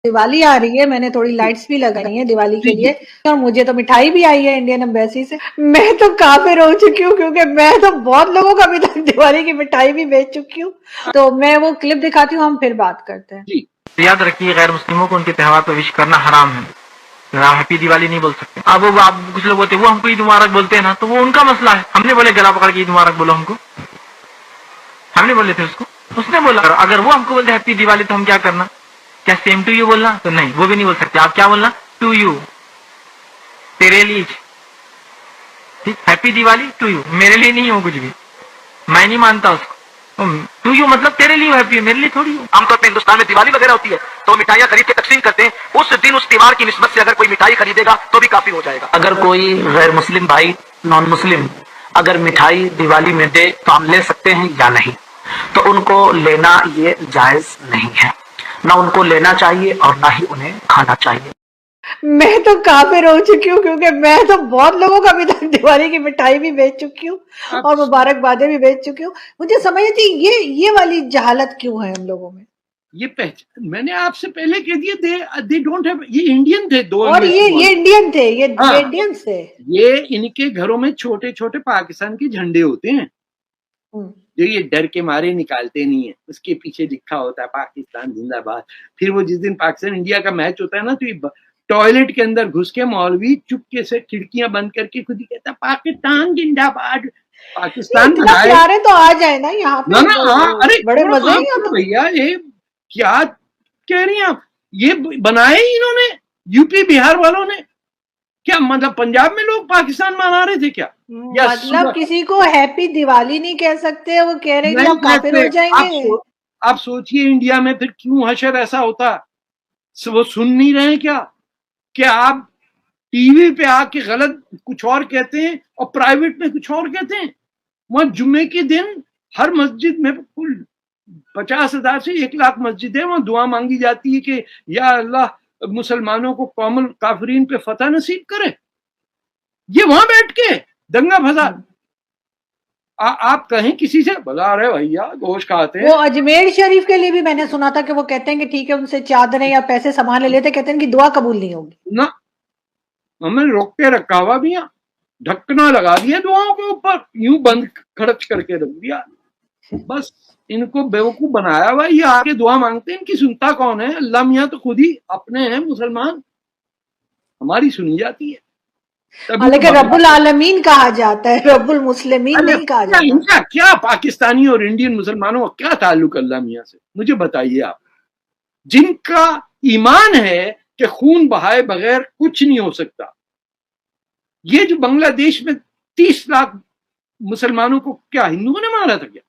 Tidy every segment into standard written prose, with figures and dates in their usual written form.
दिवाली आ रही है, मैंने थोड़ी लाइट्स भी लगाई हैं दिवाली के लिए, और मुझे तो मिठाई भी आई है इंडियन एम्बेसी से। मैं तो काफिर हो चुकी हूँ, क्योंकि मैं तो बहुत लोगों को अभी तक दिवाली की मिठाई भी बेच चुकी हूँ। तो मैं वो क्लिप दिखाती हूँ, हम फिर बात करते हैं। जी, याद रखिए, गैर मुस्लिमों को उनके त्योहार पर विश करना हराम है। आप हैप्पी दिवाली नहीं बोल सकते। अब वो आप कुछ लोग बोलते हैं वो हमको ईद मुबारक बोलते हैं ना, तो वो उनका मसला है। हमने बोले गला पकड़ के ईद मुबारक बोलो हमको, हमने बोले थे उसको, उसने बोला। अगर वो हमको बोलते हैप्पी दिवाली तो हम क्या करना? क्या सेम टू यू बोलना? तो नहीं, वो भी नहीं बोल सकते। आप क्या बोलना? टू यू, तेरे लिए। ठीक, हैप्पी दिवाली टू यू, मेरे लिए नहीं हो कुछ भी, मैं नहीं मानता उसको। टू यू मतलब तेरे लिए हैप्पी है, मेरे लिए थोड़ी हो। आमतौर पे हिंदुस्तान में दिवाली वगैरह होती है तो मिठाइयाँ खरीद के तकसीम करते हैं। उस दिन उस त्योहार की निस्बत से अगर कोई मिठाई खरीदेगा तो भी काफी हो जाएगा। अगर कोई गैर मुस्लिम भाई, नॉन मुस्लिम, अगर मिठाई दिवाली में दे तो हम ले सकते हैं या नहीं? तो उनको लेना ये जायज नहीं है, ना उनको लेना चाहिए और ना ही उन्हें खाना चाहिए। मैं तो काफिर हो चुकी हूँ, क्योंकि मैं तो बहुत लोगों को अभी तक दिवाली की मिठाई भी बेच चुकी हूँ और मुबारकबादें भी बेच चुकी हूँ। मुझे समझ नहीं आती ये वाली जहालत क्यों है हम लोगों में। ये पहचान मैंने आपसे पहले कह दिया, दे डोंट हैव। ये इंडियन थे दो, और ये इंडियन थे, ये इंडियन थे। ये इनके घरों में छोटे छोटे पाकिस्तान के झंडे होते हैं जो ये डर के मारे निकालते नहीं है। उसके पीछे लिखा होता है पाकिस्तान जिंदाबाद। फिर वो जिस दिन पाकिस्तान इंडिया का मैच होता है ना, तो ये टॉयलेट के अंदर घुस के मौलवी चुपके से खिड़कियां बंद करके खुद ही कहता पाकिस्तान जिंदाबाद। पाकिस्तान प्यारे तो आ जाए ना यहाँ पे। ना, अरे बड़े मजे हैं तो भैया। ये क्या कह रही हैं आप? ये बनाए ही इन्होंने, यूपी बिहार वालों ने। क्या मतलब पंजाब में लोग पाकिस्तान मना रहे थे क्या? मतलब किसी को हैप्पी दिवाली नहीं कह सकते, वो कह रहे हैं कि आप काफिर हो जाएंगे। आप सोचिए इंडिया में फिर क्यों हशर ऐसा होता? वो सुन नहीं रहे क्या आप टीवी पे आके गलत कुछ और कहते हैं और प्राइवेट में कुछ और कहते हैं। वहां जुम्मे के दिन हर मस्जिद में कुल 50,000 से 1,00,000 मस्जिद है, वहां दुआ मांगी जाती है कि या अल्लाह मुसलमानों को कौमुल काफिरीन पे फतह नसीब करे। ये वहां बैठ के दंगा फसाद। आप कहें किसी से बता रहे भैया गोश्त खाते हैं। वो अजमेर शरीफ के लिए भी मैंने सुना था कि वो कहते हैं कि ठीक है, उनसे चादरें या पैसे सामान ले लेते, कहते हैं कि दुआ कबूल नहीं होगी ना। हमने रोक के रखा हुआ भी, ढक्कना लगा दिया दुआओं के ऊपर, यूं बंद खर्च करके रख दिया। बस इनको बेवकूफ बनाया हुआ। ये आगे दुआ मांगते हैं, इनकी सुनता कौन है? अल्लाह मियाँ तो खुद ही अपने हैं मुसलमान, हमारी सुनी जाती है। लेकिन रब्बुल आलमीन कहा जाता है, रब्बुल मुस्लिमीन नहीं कहा जाता। इनका क्या पाकिस्तानी और इंडियन मुसलमानों का क्या ताल्लुक अल्लाह मियाँ से? मुझे बताइए आप। जिनका ईमान है कि खून बहाए बगैर कुछ नहीं हो सकता। ये जो बांग्लादेश में 30 लाख मुसलमानों को क्या हिंदुओं ने मारा था क्या?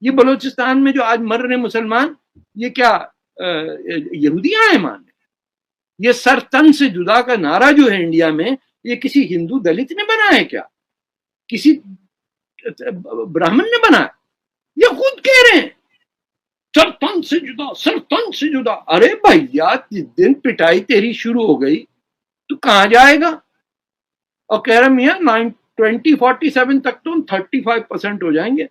ये बलोचिस्तान में जो आज मर रहे मुसलमान, ये क्या यहूदियां हैं मारने? ये सर तन से जुदा का नारा जो है इंडिया में, ये किसी हिंदू दलित ने बनाया क्या? किसी ब्राह्मण ने बनाया? ये खुद कह रहे हैं सर तन से जुदा, सर तन से जुदा। अरे भैया, जिस दिन पिटाई तेरी शुरू हो गई तो कहां जाएगा? और कह रहे मियाँ 2047 तक तो 35% हो जाएंगे।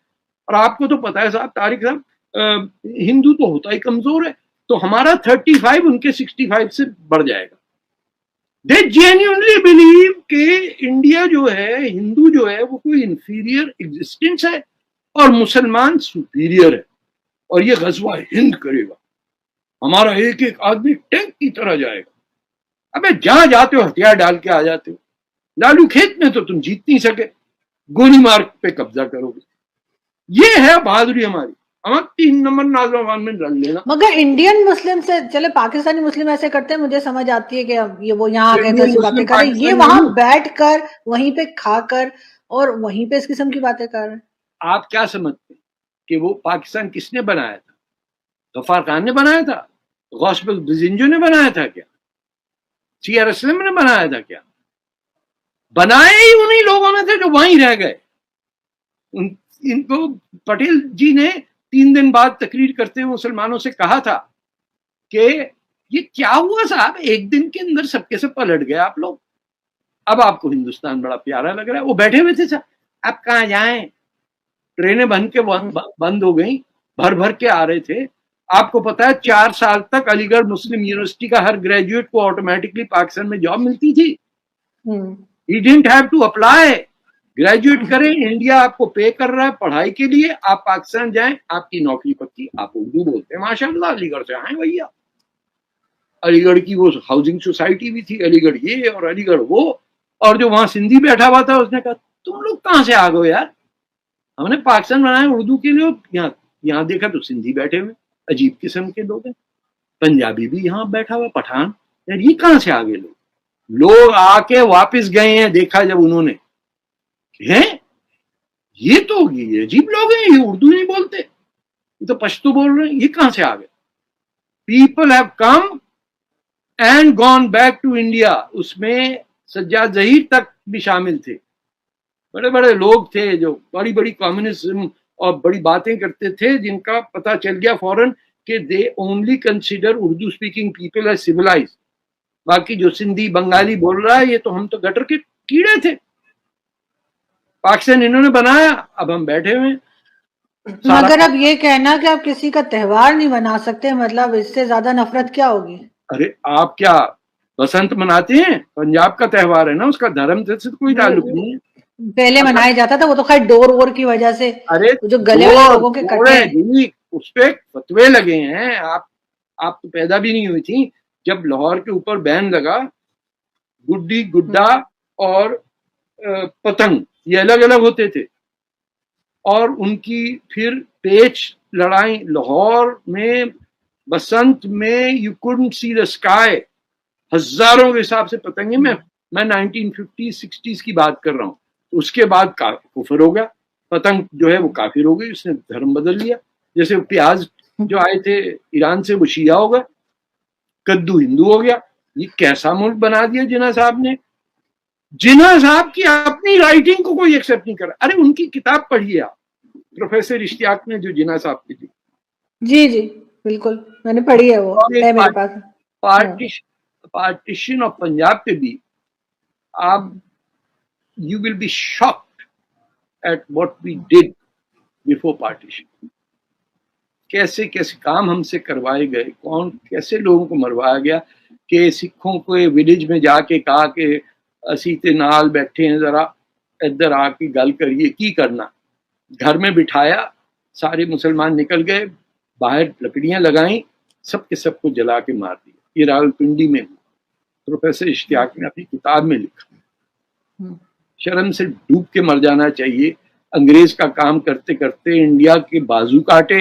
और आपको तो पता है साहब, तारिक साहब, हिंदू तो होता ही कमजोर है, तो हमारा 35 उनके 65 से बढ़ जाएगा। दे जेन्युइनली बिलीव कि इंडिया जो है, हिंदू जो है, वो कोई इंफीरियर एग्जिस्टेंस है और मुसलमान सुपीरियर है, और ये गजवा हिंद करेगा, हमारा एक एक आदमी टैंक की तरह जाएगा। अबे जहां जाते हो हथियार डाल के आ जाते हो। लालू खेत में तो तुम जीत नहीं सके, गोली मार्ग पे कब्जा करोगे। ये है बहादुरी हमारी। हम 3 नंबर नौजवान में लड़ लेना। मगर इंडियन मुस्लिम से चले, पाकिस्तानी मुस्लिम ऐसे करते हैं, मुझे समझ आती है कि ये वो यहाँ आके ऐसी बातें कर रहे हैं, ये वहां बैठ कर वहीं पे खाकर और वहीं पे इस किस्म की बातें कर रहे हैं। आप क्या समझते हैं कि वो पाकिस्तान किसने बनाया था? गफ्फार खान ने बनाया था? गौस बजिंजो ने बनाया था क्या? सीआर असलम ने बनाया था क्या? बनाए ही उन्हीं लोगों ने थे जो वहीं रह गए। इनको पटेल जी ने 3 दिन बाद तकरीर करते हुए मुसलमानों से कहा था कि ये क्या हुआ साहब, एक दिन के अंदर सबके सब पलट गए आप लोग। अब आपको हिंदुस्तान बड़ा प्यारा लग रहा है। वो बैठे हुए थे साहब, अब कहाँ जाएं, ट्रेनें बंद हो गई, भर भर के आ रहे थे, آپ کو پتا ہے 4 سال تک علی گڑھ مسلم یونیورسٹی کا ہر گریجویٹ کو آٹومیٹکلی پاکستان میں جاب ملتی تھی. He didn't have to apply. Graduate کریں, انڈیا آپ کو پے کر رہا ہے پڑھائی کے لیے, آپ پاکستان جائیں, آپ کی نوکری پکی, آپ اردو بولتے ہیں ماشاء اللہ, علی گڑھ سے آئے بھیا. علی گڑھ کی وہ ہاؤسنگ سوسائٹی بھی تھی, علی گڑھ یہ اور علی گڑھ وہ, اور جو وہاں سندھی بیٹھا ہوا تھا اس نے کہا تم لوگ کہاں سے آ گئے یار, ہم نے پاکستان بنایا اردو کے لیے, یہاں دیکھا تو سندھی بیٹھے ہوئے, عجیب قسم کے لوگ ہیں, پنجابی بھی یہاں بیٹھا ہوا, پٹھان, یار یہ کہاں سے آ گئے لوگ. لوگ آ کے واپس گئے ہیں, دیکھا جب انہوں نے ہیں یہ تو یہ عجیب لوگ ہیں, یہ اردو نہیں بولتے, یہ تو پشتو بول رہے ہیں, یہ کہاں سے آ گئے. People have come and gone back to India. اس میں سجاد ظہیر تک بھی شامل تھے, بڑے بڑے لوگ تھے جو بڑی بڑی کمیونزم اور بڑی باتیں کرتے تھے, جن کا پتہ چل گیا فوراً کہ they only consider Urdu speaking people as civilise. باقی جو سندھی بنگالی بول رہا ہے یہ تو ہم تو گٹر کے کیڑے تھے. پاکستان انہوں نے بنایا, اب ہم بیٹھے ہوئے. مگر اب یہ کہنا کہ آپ کسی کا تہوار نہیں بنا سکتے, مطلب اس سے زیادہ نفرت کیا ہوگی. ارے آپ کیا بسنت مناتے ہیں؟ پنجاب کا تہوار ہے نا, اس کا دھرم سے کوئی تعلق نہیں ہے. پہلے منایا جاتا تھا, وہ تو خیر ڈور وور کی وجہ سے, ارے جو گلے والے لوگوں کے کٹے اس پہ فتوے لگے ہیں. آپ تو پیدا بھی نہیں ہوئی تھی جب لاہور کے اوپر بین لگا. گڈی گڈا اور پتنگ یہ الگ الگ ہوتے تھے, اور ان کی پھر پیچ لڑائی لاہور میں بسنت میں. You couldn't see the sky, ہزاروں کے حساب سے پتنگیں. میں 1950-60s کی بات کر رہا ہوں. اس کے بعد کفر ہو گیا, پتنگ جو ہے وہ کافر ہو گئی, اس نے دھرم بدل لیا. جیسے پیاز جو آئے تھے ایران سے وہ شیعہ ہو گئے, کدو ہندو ہو گیا. یہ کیسا ملک بنا دیا جناح صاحب نے. جناح صاحب کی اپنی رائٹنگ کو کوئی ایکسیپٹ نہیں کر رہا. ارے ان کی کتاب پڑھیے آپ, پروفیسر اشتیاق نے جو جناح صاحب کی تھی. جی بالکل میں نے پڑھی ہے, وہ ہے میرے پاس. پارٹیشن آف پنجاب پہ بھی آپ you will be shocked at what we did before partition. کیسے کیسے کام ہم سے کروائے گئے, کیسے لوگوں کو مروایا گیا. کہ سکھوں کو ولیج میں جا کے کہا کہ اسی تے نال بیٹھے ہیں, ذرا ادھر آ کے گل کریے کی کرنا. گھر میں بٹھایا, سارے مسلمان نکل گئے, باہر لکڑیاں لگائیں, سب کے سب کو جلا کے مار دیا. یہ راولپنڈی میں پروفیسر اشتیاق نے اپنی کتاب میں لکھا. شرم سے ڈوب کے مر جانا چاہیے. انگریز کا کام کرتے کرتے انڈیا کے بازو کاٹے,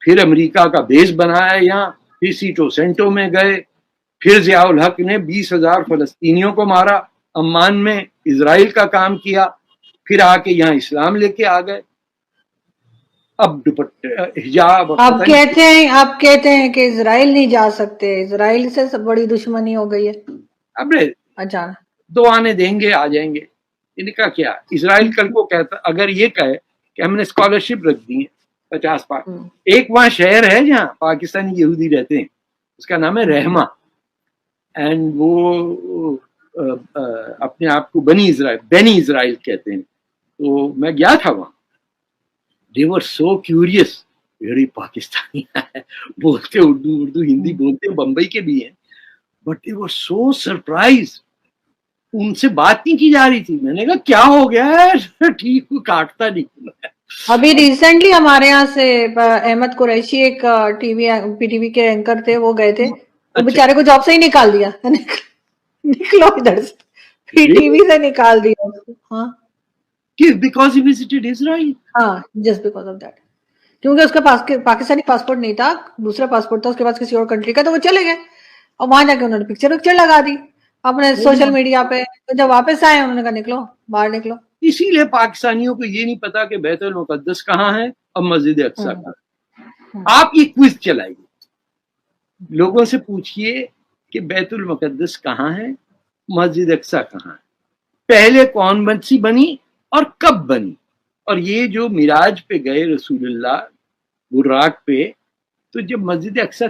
پھر امریکہ کا بیس بنایا یہاں, پھر سیٹو سینٹو میں گئے, پھر ضیاء الحق نے 20,000 فلسطینیوں کو مارا, عمان میں اسرائیل کا کام کیا, پھر آ کے یہاں اسلام لے کے آ گئے. اب حجاب آپ کہتے ہیں کہ اسرائیل نہیں جا سکتے, اسرائیل سے سب بڑی دشمنی ہو گئی ہے. اب اچھا دو آنے دیں گے آ جائیں گے. ان کا کیا, اسرائیل کل کو کہتا اگر یہ کہے کہ ہم نے اسکالرشپ رکھ دی ہے 50 ایک وہاں شہر ہے جہاں پاکستانی یہودی رہتے ہیں, اس کا نام ہے رحمہ, اینڈ وہ اپنے آپ کو بنی اسرائیل کہتے ہیں. تو میں گیا تھا وہاں, they were so curious, very Pakistani بولتے اردو ہندی بولتے, بمبئی کے بھی ہیں, but they were so surprised. ان سے بات نہیں کی جا رہی تھی. میں نے کہا کیا ہو گیا ہے, ٹھیک کو کاٹتا نہیں. ابھی ریسنٹلی ہمارے یہاں سے احمد قریشی ایک پی ٹی وی کے اینکر تھے, وہ گئے تھے, وہ بیچارے کو جاب سے ہی نکال دیا, نکلو ادھر سے, پی ٹی وی سے نکال دیا. ہاں because he visited Israel. ہاں جسٹ بیکاز آف دیٹ, کیونکہ اس کے پاس پاکستانی پاسپورٹ نہیں تھا, دوسرا پاسپورٹ تھا اس کے پاس کسی اور کنٹری کا, تو وہ چلے گئے اور وہاں جا کے انہوں نے پکچر لگا دی اپنے سوشل میڈیا پہ. تو جب واپس آئے انہوں نے کہا نکلو باہر نکلو. اسی لیے پاکستانیوں کو یہ نہیں پتا کہ بیت المقدس کہاں ہے اور مسجد اقصیٰ کہاں ہے. آپ یہ کوئز چلائیے, لوگوں سے پوچھئے کہ بیت المقدس کہاں ہے, مسجد اقصیٰ کہاں ہے, پہلے کون سی بنی اور کب بنی. اور یہ جو معراج پہ گئے رسول اللہ براق پہ, تو جب مسجد اقصیٰ